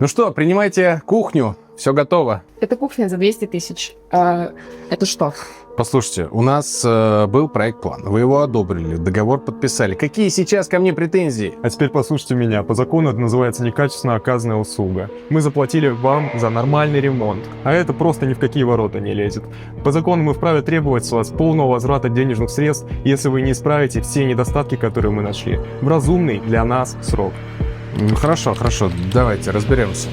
Ну что, принимайте кухню, все готово. Это кухня за 200 тысяч. Это что? Послушайте, у нас был проект-план, вы его одобрили, договор подписали. Какие сейчас ко мне претензии? А теперь послушайте меня. По закону это называется некачественно оказанная услуга. Мы заплатили вам за нормальный ремонт, а это просто ни в какие ворота не лезет. По закону мы вправе требовать с вас полного возврата денежных средств, если вы не исправите все недостатки, которые мы нашли, в разумный для нас срок. Хорошо, давайте разберемся.